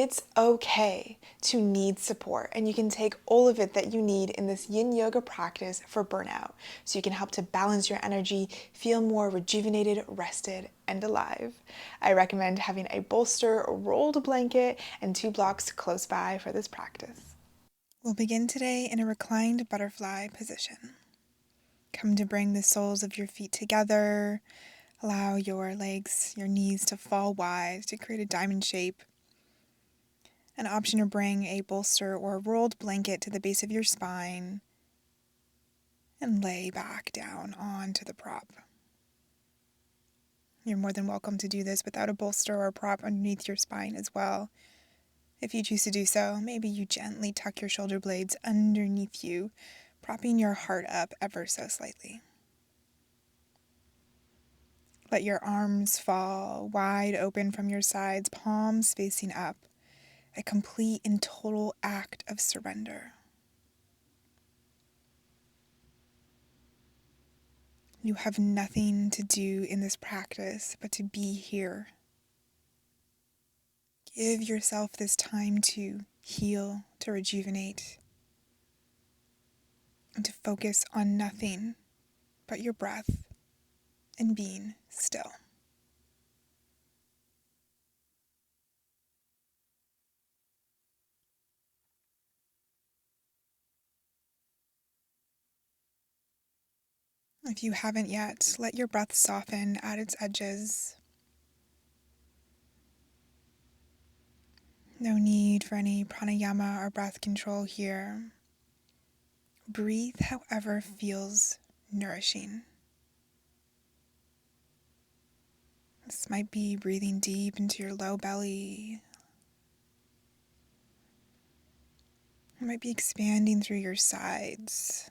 It's okay to need support, and you can take all of it that you need in this yin yoga practice for burnout so you can help to balance your energy, feel more rejuvenated, rested, and alive. I recommend having a bolster, a rolled blanket, and 2 blocks close by for this practice. We'll begin today in a reclined butterfly position. Come to bring the soles of your feet together. Allow your legs, your knees to fall wide to create a diamond shape. An option to bring a bolster or a rolled blanket to the base of your spine and lay back down onto the prop. You're more than welcome to do this without a bolster or a prop underneath your spine as well. If you choose to do so, maybe you gently tuck your shoulder blades underneath you, propping your heart up ever so slightly. Let your arms fall wide open from your sides, palms facing up, a complete and total act of surrender. You have nothing to do in this practice but to be here. Give yourself this time to heal, to rejuvenate, and to focus on nothing but your breath and being still. If you haven't yet, let your breath soften at its edges. No need for any pranayama or breath control here. Breathe however feels nourishing. This might be breathing deep into your low belly. It might be expanding through your sides.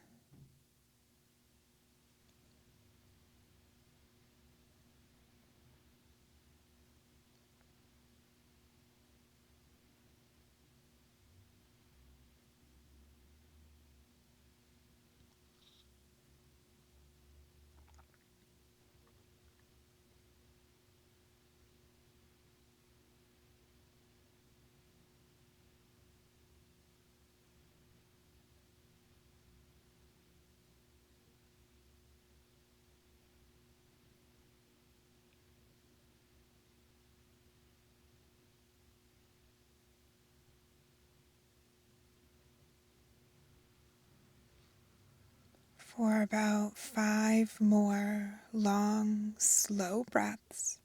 For about 5 more long, slow breaths,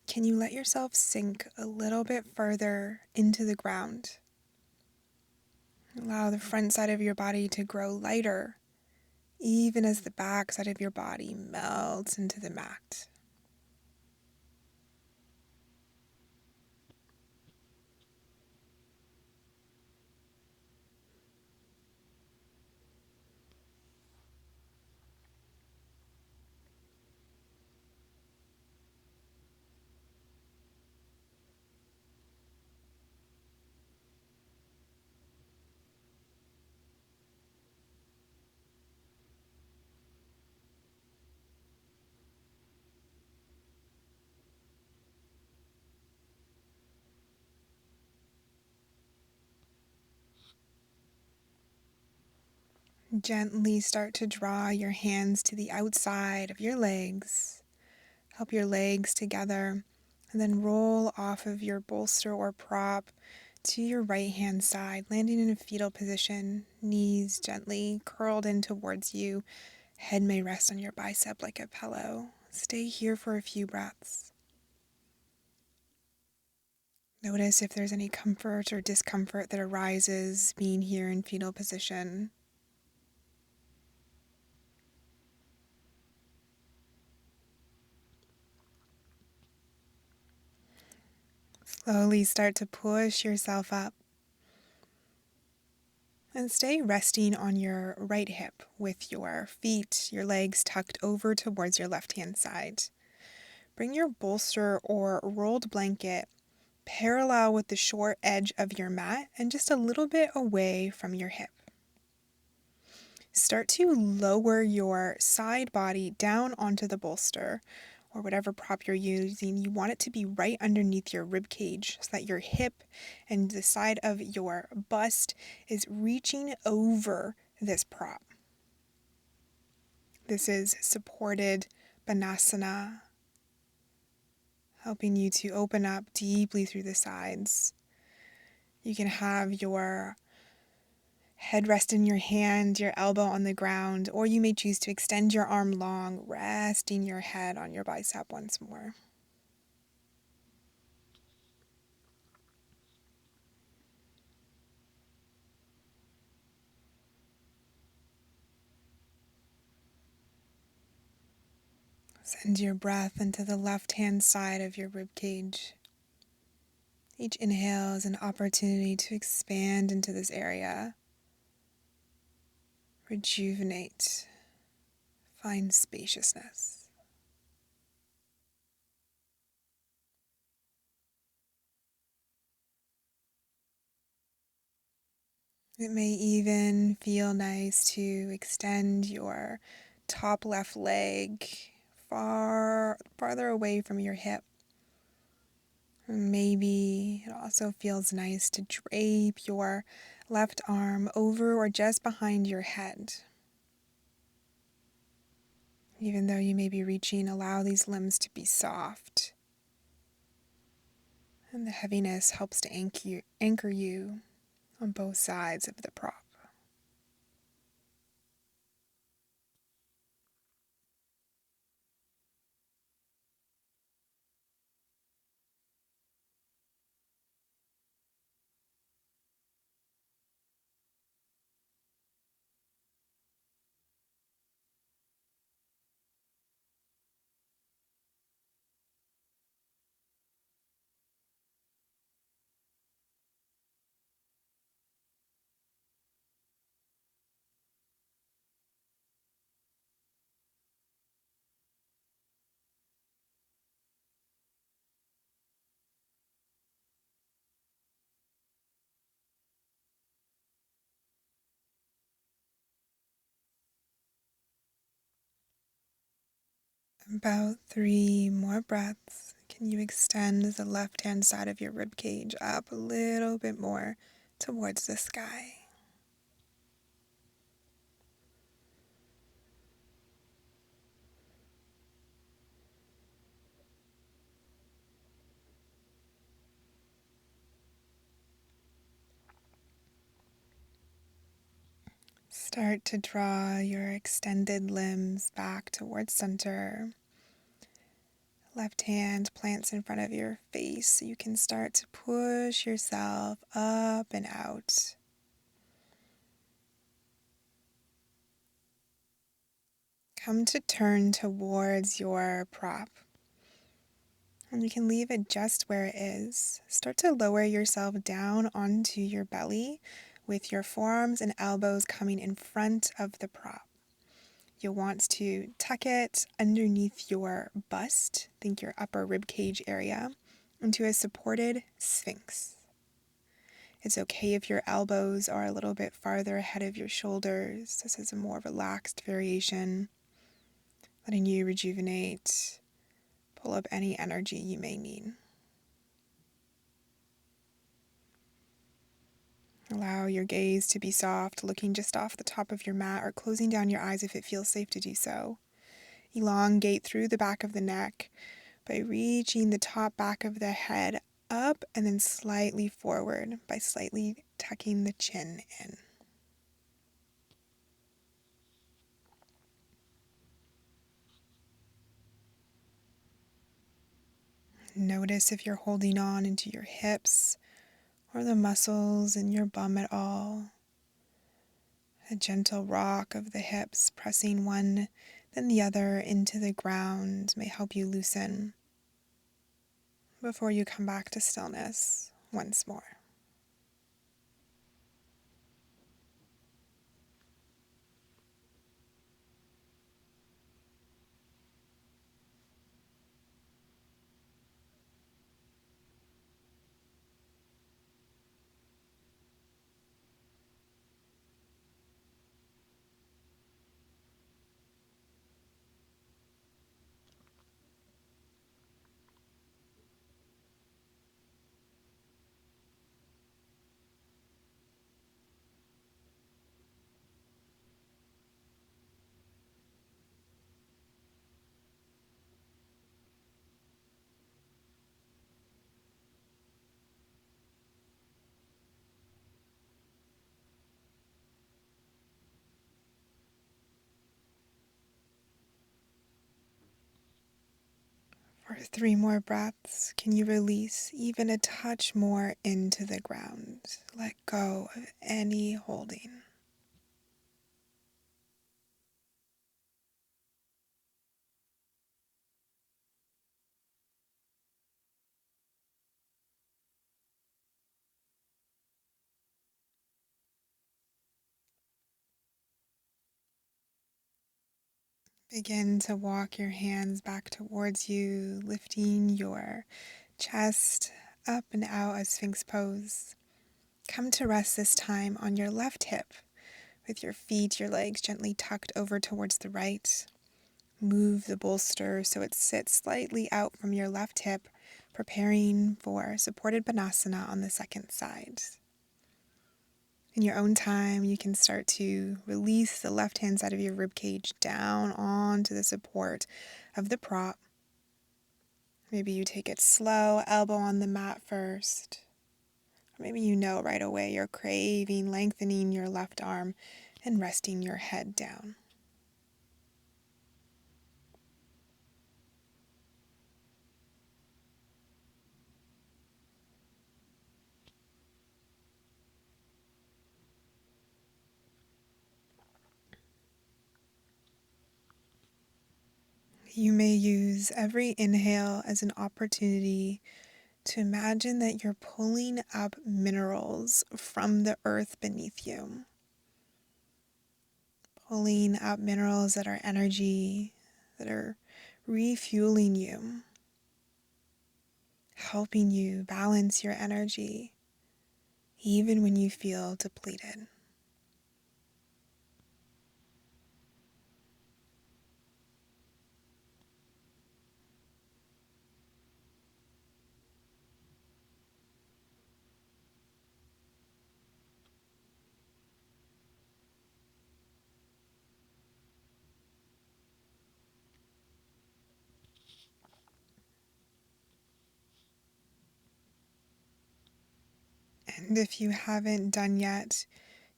can you let yourself sink a little bit further into the ground? Allow the front side of your body to grow lighter, even as the back side of your body melts into the mat. Gently start to draw your hands to the outside of your legs. Help your legs together, and then roll off of your bolster or prop to your right hand side, landing in a fetal position, knees gently curled in towards you. Head may rest on your bicep like a pillow. Stay here for a few breaths. Notice if there's any comfort or discomfort that arises being here in fetal position. Slowly start to push yourself up. And stay resting on your right hip with your feet, your legs tucked over towards your left-hand side. Bring your bolster or rolled blanket parallel with the short edge of your mat and just a little bit away from your hip. Start to lower your side body down onto the bolster or whatever prop you're using, you want it to be right underneath your rib cage so that your hip and the side of your bust is reaching over this prop. This is supported Banasana, helping you to open up deeply through the sides. You can have your head rest in your hand, your elbow on the ground, or you may choose to extend your arm long, resting your head on your bicep once more. Send your breath into the left-hand side of your rib cage. Each inhale is an opportunity to expand into this area. Rejuvenate. Find spaciousness. It may even feel nice to extend your top left leg farther away from your hip. Maybe it also feels nice to drape your left arm over or just behind your head. Even though you may be reaching, allow these limbs to be soft. And the heaviness helps to anchor you on both sides of the prop. About 3 more breaths. Can you extend the left-hand side of your rib cage up a little bit more towards the sky? Start to draw your extended limbs back towards center. Left hand plants in front of your face so you can start to push yourself up and out. Come to turn towards your prop. And you can leave it just where it is. Start to lower yourself down onto your belly with your forearms and elbows coming in front of the prop. You'll want to tuck it underneath your bust, think your upper rib cage area, into a supported sphinx. It's okay if your elbows are a little bit farther ahead of your shoulders. This is a more relaxed variation, letting you rejuvenate, pull up any energy you may need. Allow your gaze to be soft, looking just off the top of your mat or closing down your eyes if it feels safe to do so. Elongate through the back of the neck by reaching the top back of the head up and then slightly forward by slightly tucking the chin in. Notice if you're holding on into your hips or the muscles in your bum at all. A gentle rock of the hips, pressing one then the other into the ground, may help you loosen before you come back to stillness once more. For 3 more breaths, can you release even a touch more into the ground? Let go of any holding. Begin to walk your hands back towards you, lifting your chest up and out as Sphinx pose. Come to rest this time on your left hip, with your feet, your legs gently tucked over towards the right. Move the bolster so it sits slightly out from your left hip, preparing for supported Banasana on the second side. In your own time, you can start to release the left hand side of your rib cage down onto the support of the prop. Maybe you take it slow, elbow on the mat first. Or maybe you know right away you're craving lengthening your left arm and resting your head down. You may use every inhale as an opportunity to imagine that you're pulling up minerals from the earth beneath you. Pulling up minerals that are energy, that are refueling you, helping you balance your energy, even when you feel depleted. And if you haven't done yet,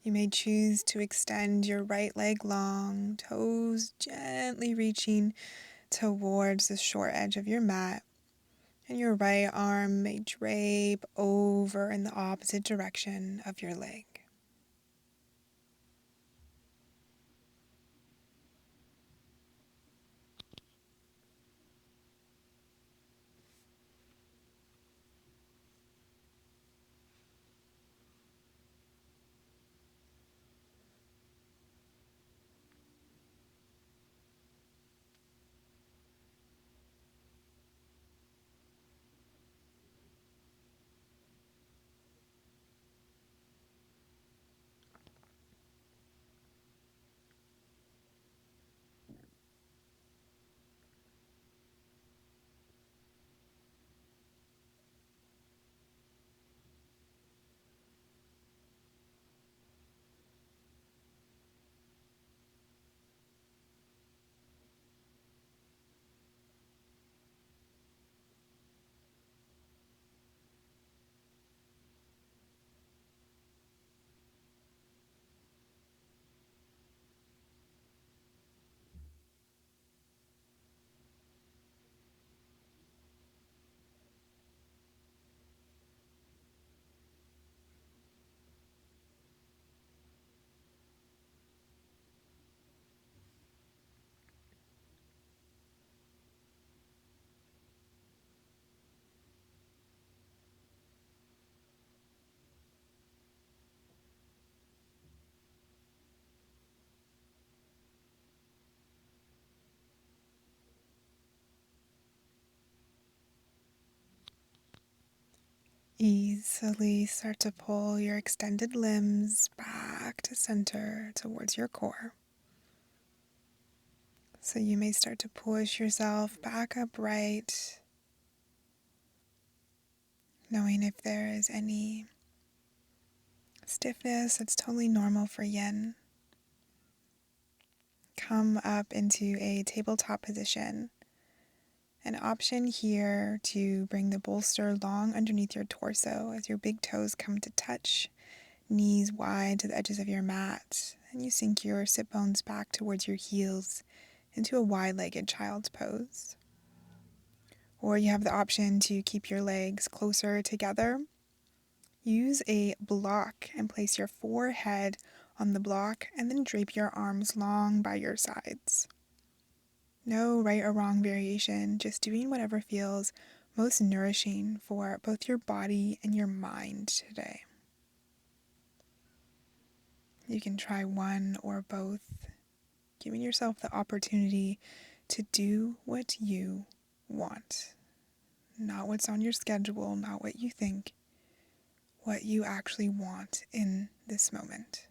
you may choose to extend your right leg long, toes gently reaching towards the short edge of your mat, and your right arm may drape over in the opposite direction of your leg. Easily start to pull your extended limbs back to center towards your core. So you may start to push yourself back upright, knowing if there is any stiffness, that's totally normal for yin. Come up into a tabletop position. An option here to bring the bolster long underneath your torso as your big toes come to touch, knees wide to the edges of your mat, and you sink your sit bones back towards your heels into a wide-legged child's pose. Or you have the option to keep your legs closer together. Use a block and place your forehead on the block and then drape your arms long by your sides. No right or wrong variation, just doing whatever feels most nourishing for both your body and your mind today. You can try one or both, giving yourself the opportunity to do what you want. Not what's on your schedule, not what you think, what you actually want in this moment.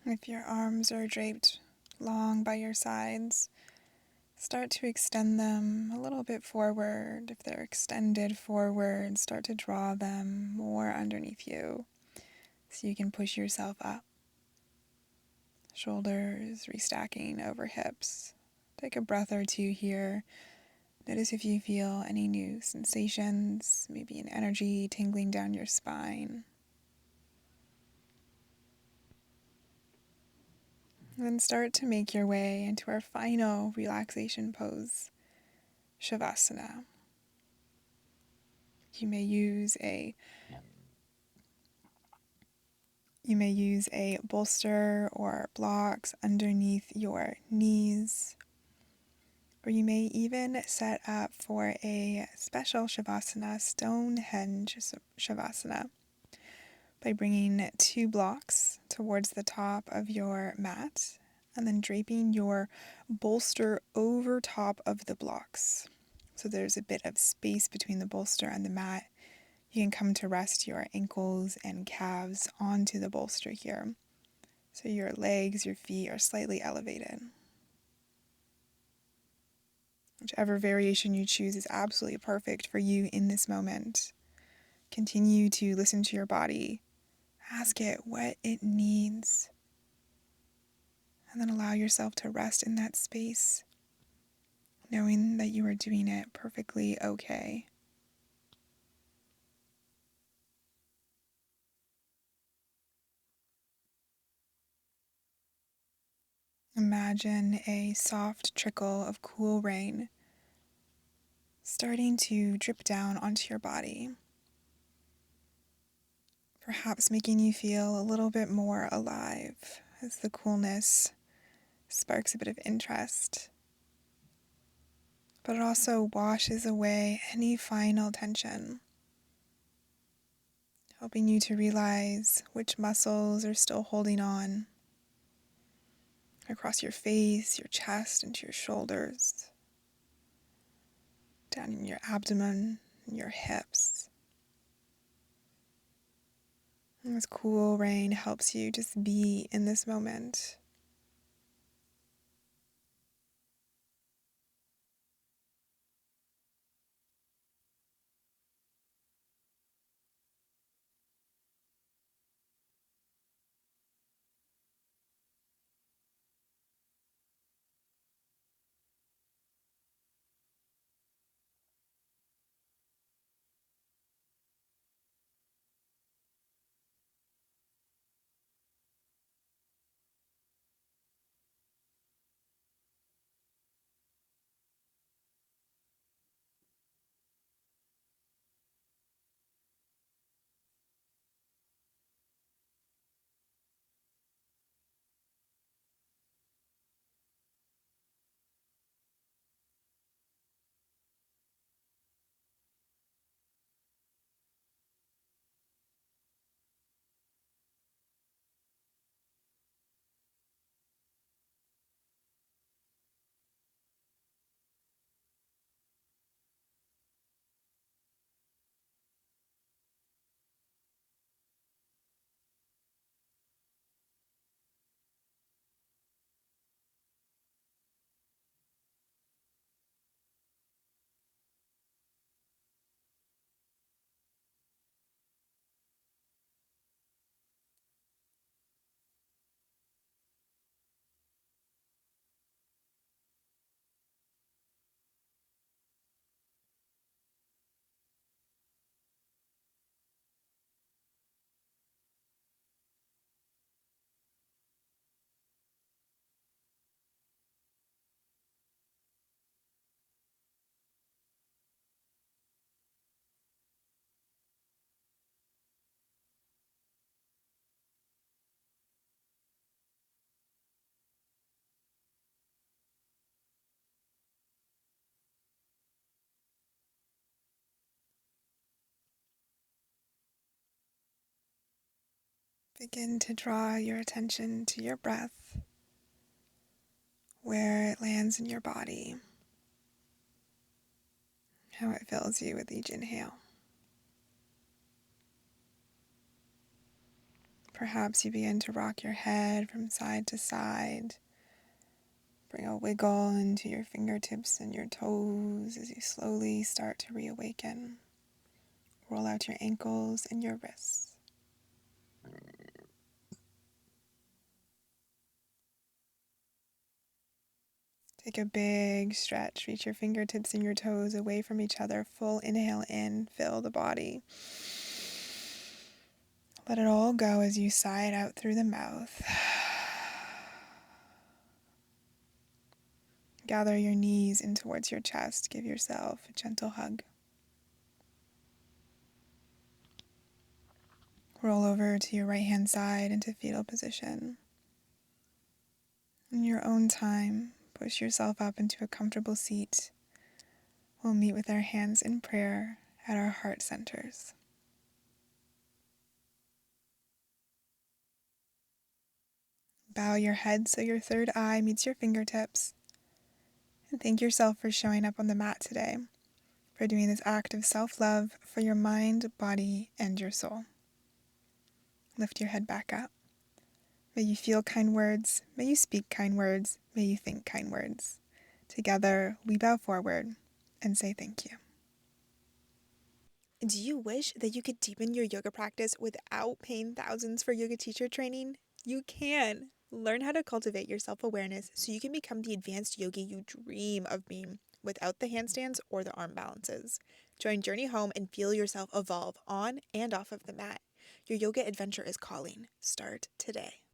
If your arms are draped long by your sides, start to extend them a little bit forward. If they're extended forward, start to draw them more underneath you so you can push yourself up. Shoulders restacking over hips. Take a breath or two here. Notice if you feel any new sensations, maybe an energy tingling down your spine. Then start to make your way into our final relaxation pose, Shavasana. You may use a bolster or blocks underneath your knees, or you may even set up for a special Shavasana, Stonehenge Shavasana, by bringing 2 blocks towards the top of your mat and then draping your bolster over top of the blocks. So there's a bit of space between the bolster and the mat. You can come to rest your ankles and calves onto the bolster here. So your legs, your feet are slightly elevated. Whichever variation you choose is absolutely perfect for you in this moment. Continue to listen to your body. Ask it what it needs. And then allow yourself to rest in that space, knowing that you are doing it perfectly okay. Imagine a soft trickle of cool rain starting to drip down onto your body, perhaps making you feel a little bit more alive as the coolness sparks a bit of interest. But it also washes away any final tension, helping you to realize which muscles are still holding on across your face, your chest, and your shoulders, down in your abdomen, and your hips. And this cool rain helps you just be in this moment. Begin to draw your attention to your breath, where it lands in your body, how it fills you with each inhale. Perhaps you begin to rock your head from side to side. Bring a wiggle into your fingertips and your toes as you slowly start to reawaken. Roll out your ankles and your wrists. Take a big stretch. Reach your fingertips and your toes away from each other. Full inhale in. Fill the body. Let it all go as you sigh it out through the mouth. Gather your knees in towards your chest. Give yourself a gentle hug. Roll over to your right hand side into fetal position. In your own time, push yourself up into a comfortable seat. We'll meet with our hands in prayer at our heart centers. Bow your head so your third eye meets your fingertips. And thank yourself for showing up on the mat today, for doing this act of self-love for your mind, body, and your soul. Lift your head back up. May you feel kind words. May you speak kind words. May you think kind words. Together, we bow forward and say thank you. Do you wish that you could deepen your yoga practice without paying thousands for yoga teacher training? You can. Learn how to cultivate your self-awareness so you can become the advanced yogi you dream of being without the handstands or the arm balances. Join Journey Home and feel yourself evolve on and off of the mat. Your yoga adventure is calling. Start today.